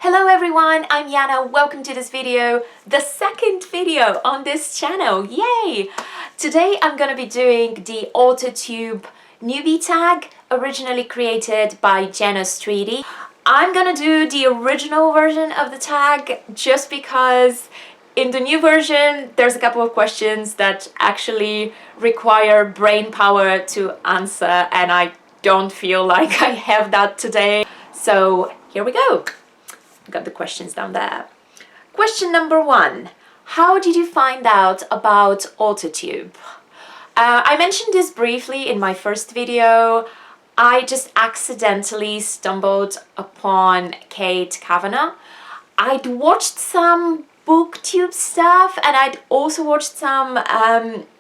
Hello everyone, I'm Jana. Welcome to this video, the second video on this channel. Yay! Today I'm going to be doing the AuthorTube Newbie tag, originally created by Jenna Streety. I'm going to do the original version of the tag just because in the new version there's a couple of questions that actually require brain power to answer, and I don't feel like I have that today. So here we go. Got the questions down there. Question number 1. How did you find out about AuthorTube? I mentioned this briefly in my first video. I just accidentally stumbled upon Kate Kavanagh. I'd watched some booktube stuff and I'd also watched some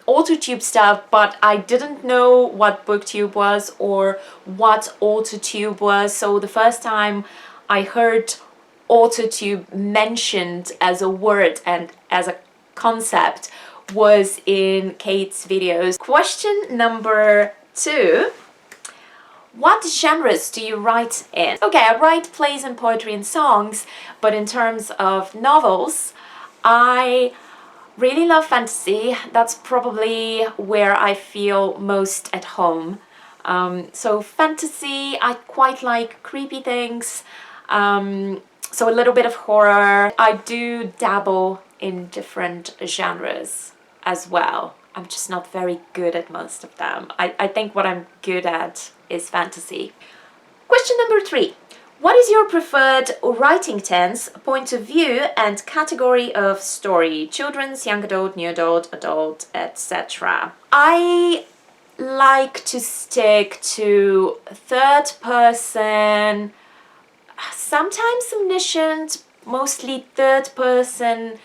AuthorTube stuff, but I didn't know what booktube was or what AuthorTube was. So the first time I heard AuthorTube mentioned as a word and as a concept was in Kate's videos. Question number 2. What genres do you write in? Okay, I write plays and poetry and songs, but in terms of novels, I really love fantasy. That's probably where I feel most at home. So fantasy, I quite like creepy things. So a little bit of horror. I do dabble in different genres as well. I'm just not very good at most of them. I think what I'm good at is fantasy. Question number 3. What is your preferred writing tense, point of view and category of story? Children's, young adult, new adult, adult, etc. I like to stick to third person, sometimes omniscient, mostly third person,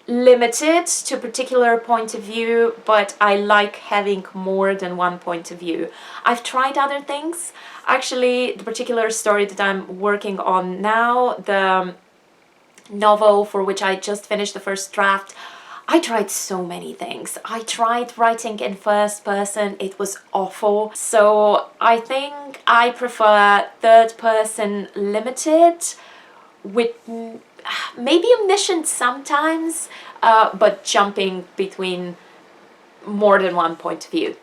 limited to a particular point of view, but I like having more than one point of view. I've tried other things. Actually, the particular story that I'm working on now, the novel for which I just finished the first draft, I tried so many things. I tried writing in first person, it was awful. So I think I prefer third person limited with maybe omniscient sometimes, but jumping between more than one point of view.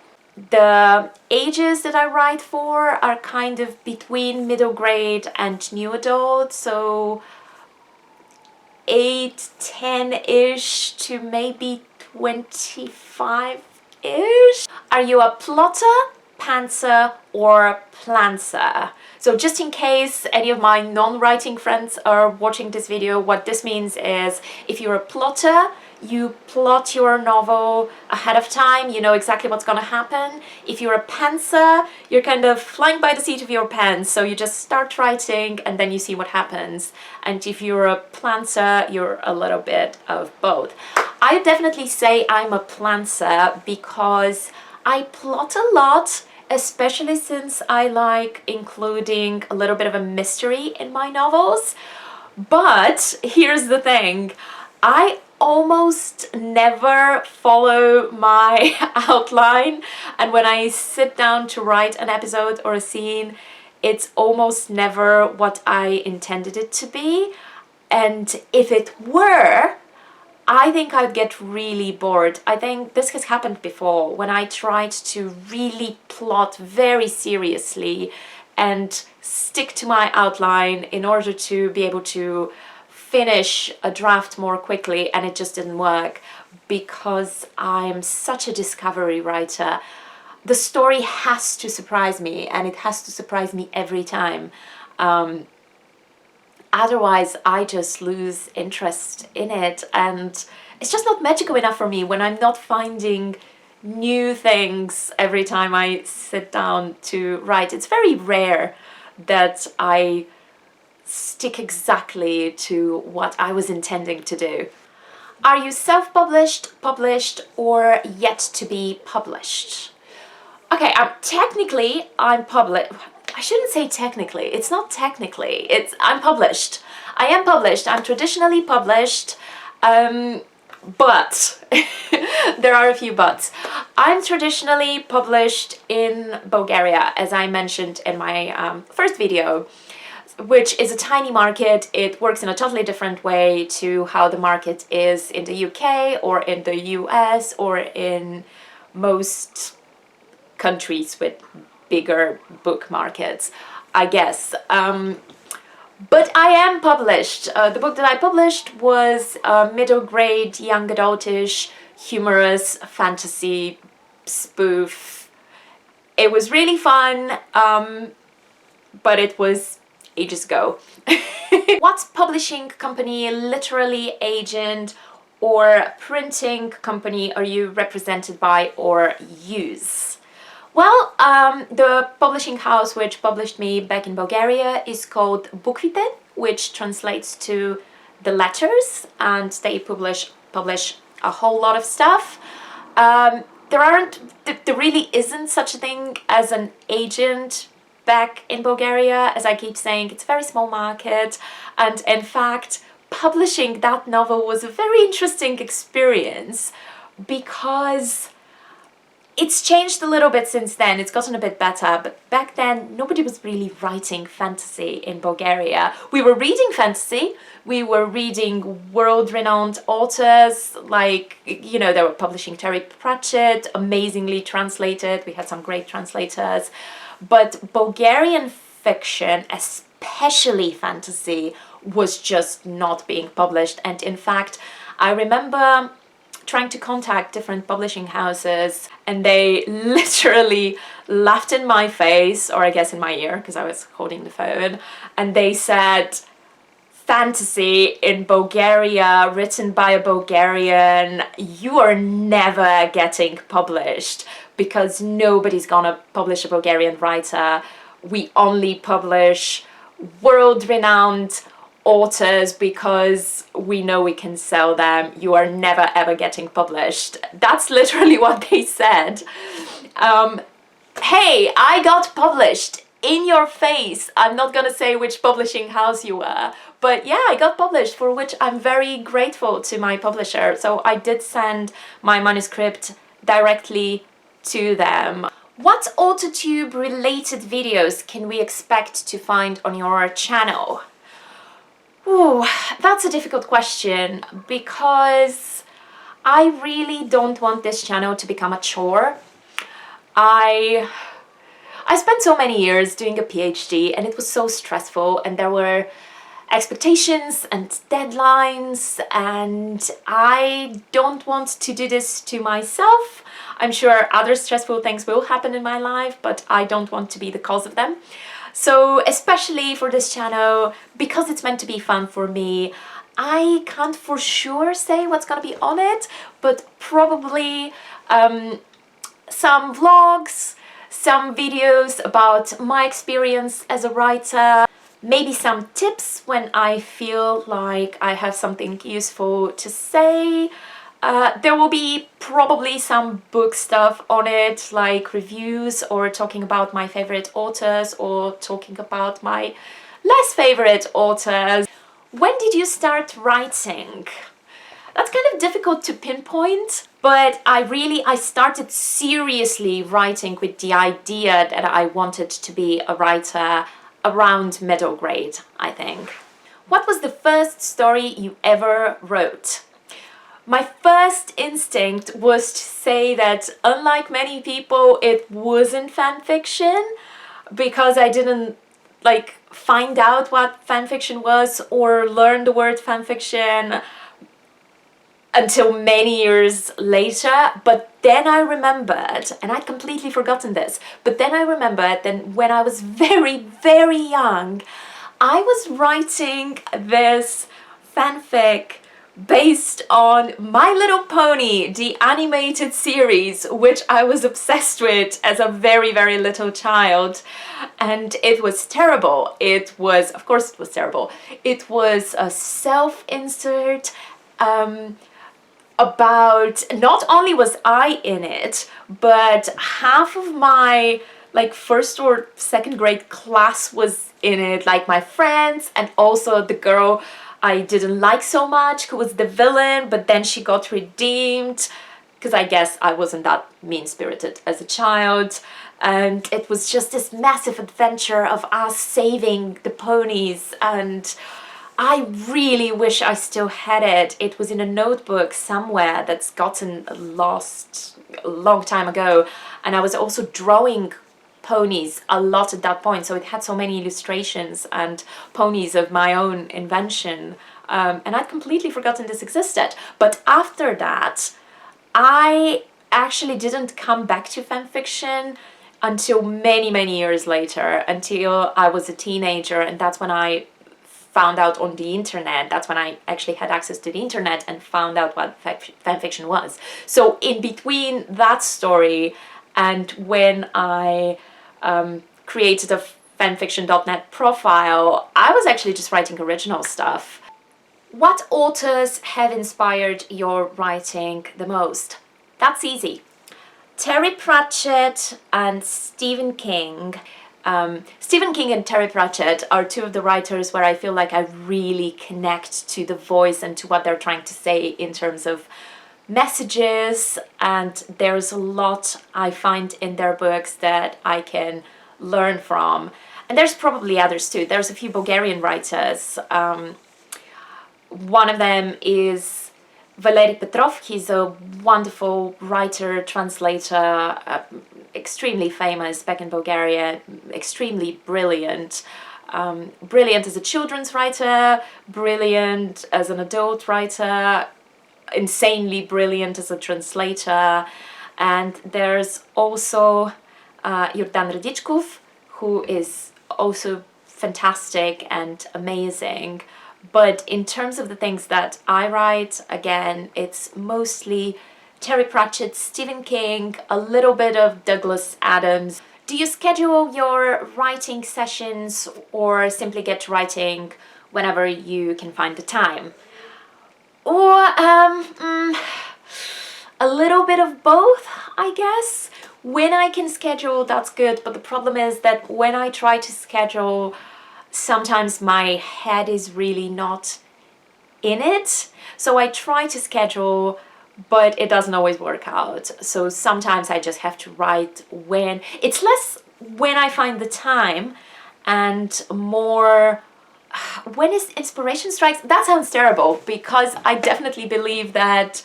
The ages that I write for are kind of between middle grade and new adult, so 8, 10-ish to maybe 25-ish. Are you a plotter, pantser, or plancer? So just in case any of my non-writing friends are watching this video, what this means is if you're a plotter, you plot your novel ahead of time, you know exactly what's gonna happen. If you're a pantser, you're kind of flying by the seat of your pants, so you just start writing and then you see what happens. And if you're a plancer, you're a little bit of both. I definitely say I'm a plancer because I plot a lot, especially since I like including a little bit of a mystery in my novels. But here's the thing, I almost never follow my outline, and when I sit down to write an episode or a scene, it's almost never what I intended it to be. And if it were, I think I'd get really bored. I think this has happened before when I tried to really plot very seriously and stick to my outline in order to be able to finish a draft more quickly, and it just didn't work because I'm such a discovery writer. The story has to surprise me, and it has to surprise me every time. Otherwise, I just lose interest in it, and it's just not magical enough for me when I'm not finding new things every time I sit down to write. It's very rare that I stick exactly to what I was intending to do. Are you self-published, published, or yet to be published? Okay, technically I'm published. I shouldn't say technically, it's not technically, I'm published. I am published, I'm traditionally published, but there are a few buts. I'm traditionally published in Bulgaria, as I mentioned in my first video. which is a tiny market. It works in a totally different way to how the market is in the UK or in the US or in most countries with bigger book markets, I guess. But I am published. The book that I published was a middle grade, young adultish, humorous fantasy spoof. It was really fun, but it was ages ago. What publishing company, literary agent, or printing company are you represented by or use? Well, the publishing house which published me back in Bulgaria is called Bukvite, which translates to the letters, and they publish a whole lot of stuff. There really isn't such a thing as an agent back in Bulgaria. As I keep saying, it's a very small market, and in fact, publishing that novel was a very interesting experience because it's changed a little bit since then. It's gotten a bit better, but back then nobody was really writing fantasy in Bulgaria. We were reading fantasy, we were reading world-renowned authors, like, you know, they were publishing Terry Pratchett, amazingly translated. We had some great translators, but Bulgarian fiction, especially fantasy, was just not being published. And in fact, I remember trying to contact different publishing houses, and they literally laughed in my face, or I guess in my ear because I was holding the phone, and they said, fantasy in Bulgaria written by a Bulgarian, you are never getting published because nobody's gonna publish a Bulgarian writer. We only publish world-renowned authors because we know we can sell them. You are never ever getting published. That's literally what they said. Hey, I got published in your face. I'm not gonna say which publishing house you were, but yeah, I got published, for which I'm very grateful to my publisher. So I did send my manuscript directly to them. What AuthorTube related videos can we expect to find on your channel? Ooh, that's a difficult question because I really don't want this channel to become a chore. I spent so many years doing a PhD and it was so stressful, and there were expectations and deadlines, and I don't want to do this to myself. I'm sure other stressful things will happen in my life, but I don't want to be the cause of them. So especially for this channel, because it's meant to be fun for me, I can't for sure say what's gonna be on it, but probably some vlogs, some videos about my experience as a writer, maybe some tips when I feel like I have something useful to say. There will be probably some book stuff on it, like reviews or talking about my favorite authors or talking about my less favorite authors. When did you start writing? That's kind of difficult to pinpoint, but I started seriously writing with the idea that I wanted to be a writer around middle grade, I think. What was the first story you ever wrote? My first instinct was to say that, unlike many people, it wasn't fan fiction, because I didn't find out what fan fiction was or learn the word fan fiction until many years later. But then I remembered, and I'd completely forgotten this, but then I remembered that when I was very, very young, I was writing this fanfic based on My Little Pony, the animated series, which I was obsessed with as a very, very little child. And it was terrible. It was, of course it was terrible. It was a self-insert about, not only was I in it, but half of my first or second grade class was in it, like my friends, and also the girl I didn't like so much, who was the villain, but then she got redeemed, because I guess I wasn't that mean-spirited as a child. and it was just this massive adventure of us saving the ponies, and I really wish I still had it. It was in a notebook somewhere that's gotten lost a long time ago, and I was also drawing ponies a lot at that point, so it had so many illustrations and ponies of my own invention, and I'd completely forgotten this existed. But after that, I actually didn't come back to fanfiction until many years later, until I was a teenager, and that's when I found out on the internet. That's when I actually had access to the internet and found out what fanfiction was. So in between that story and when I created a fanfiction.net profile, I was actually just writing original stuff. What authors have inspired your writing the most? That's easy. Terry Pratchett and Stephen King. Stephen King and Terry Pratchett are two of the writers where I feel like I really connect to the voice and to what they're trying to say in terms of messages, and there's a lot I find in their books that I can learn from. And there's probably others too. There's a few Bulgarian writers. One of them is Valery Petrov. He's a wonderful writer, translator, extremely famous back in Bulgaria, extremely brilliant. Brilliant as a children's writer, brilliant as an adult writer, insanely brilliant as a translator. And there's also Jordan Radichkov, who is also fantastic and amazing. But in terms of the things that I write, again, it's mostly Terry Pratchett, Stephen King, a little bit of Douglas Adams. Do you schedule your writing sessions or simply get to writing whenever you can find the time? Or a little bit of both, I guess. When I can schedule, that's good, but the problem is that when I try to schedule, sometimes my head is really not in it. So I try to schedule, but it doesn't always work out. So sometimes I just have to write when, it's less when I find the time and more when inspiration strikes. That sounds terrible, because I definitely believe that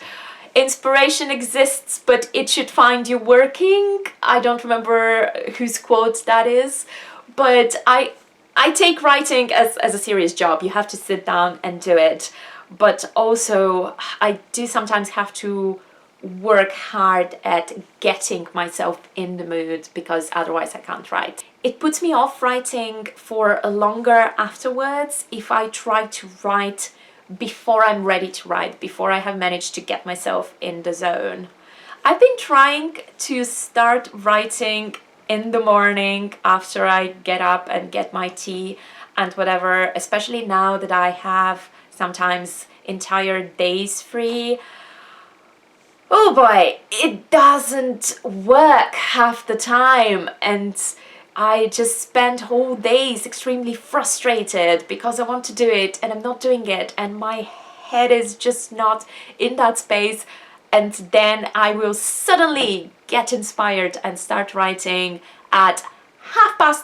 inspiration exists, but it should find you working. I don't remember whose quote that is, but I take writing as a serious job. You have to sit down and do it. But also, I do sometimes have to work hard at getting myself in the mood, because otherwise I can't write. It puts me off writing for a longer afterwards if I try to write before I'm ready to write, before I have managed to get myself in the zone. I've been trying to start writing in the morning after I get up and get my tea and whatever, especially now that I have sometimes entire days free. Oh boy, it doesn't work half the time, and I just spend whole days extremely frustrated because I want to do it and I'm not doing it, and my head is just not in that space. And then I will suddenly get inspired and start writing at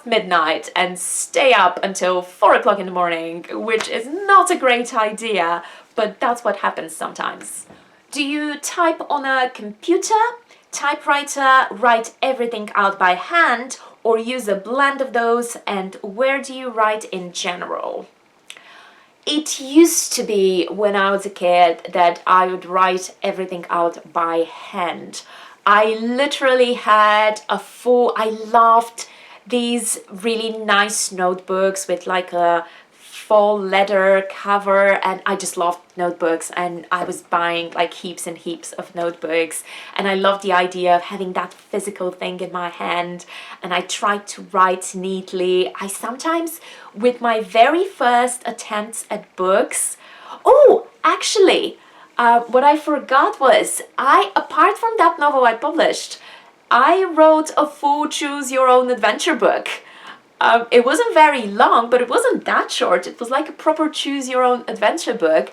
midnight and stay up until 4 o'clock in the morning, which is not a great idea, but that's what happens sometimes. Do you type on a computer, typewriter, write everything out by hand, or use a blend of those? And where do you write in general? It used to be, when I was a kid, that I would write everything out by hand. I literally had I loved these really nice notebooks with like a faux leather cover, and I just loved notebooks, and I was buying like heaps and heaps of notebooks, and I loved the idea of having that physical thing in my hand, and I tried to write neatly. I sometimes, with my very first attempts at books, actually, what I forgot was, apart from that novel I published, I wrote a full choose your own adventure book. It wasn't very long, but it wasn't that short. It was like a proper choose your own adventure book,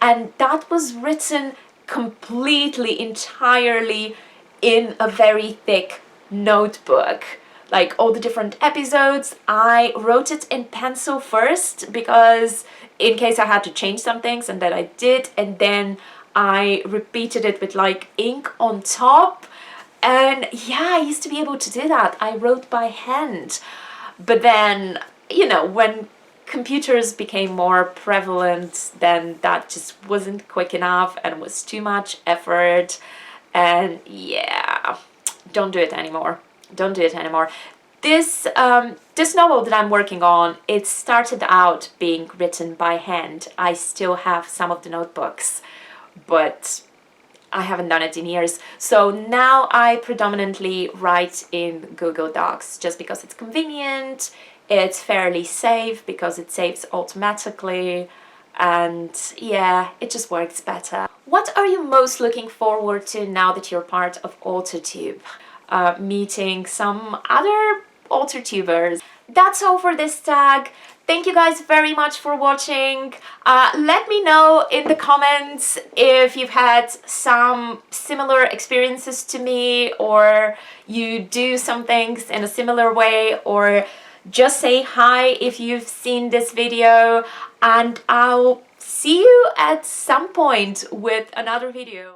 and that was written completely, entirely in a very thick notebook. Like all the different episodes, I wrote it in pencil first because in case I had to change some things, and then I did, and then I repeated it with like ink on top. And yeah, I used to be able to do that. I wrote by hand. But then, you know, when computers became more prevalent, then that just wasn't quick enough and was too much effort. And yeah, don't do it anymore. Don't do it anymore. This this novel that I'm working on, it started out being written by hand. I still have some of the notebooks, but I haven't done it in years. So now I predominantly write in Google Docs just because it's convenient, it's fairly safe because it saves automatically, and yeah, it just works better. What are you most looking forward to now that you're part of AuthorTube? Meeting some other AuthorTubers. That's all for this tag. Thank you guys very much for watching. Let me know in the comments if you've had some similar experiences to me, or you do some things in a similar way, or just say hi if you've seen this video, and I'll see you at some point with another video.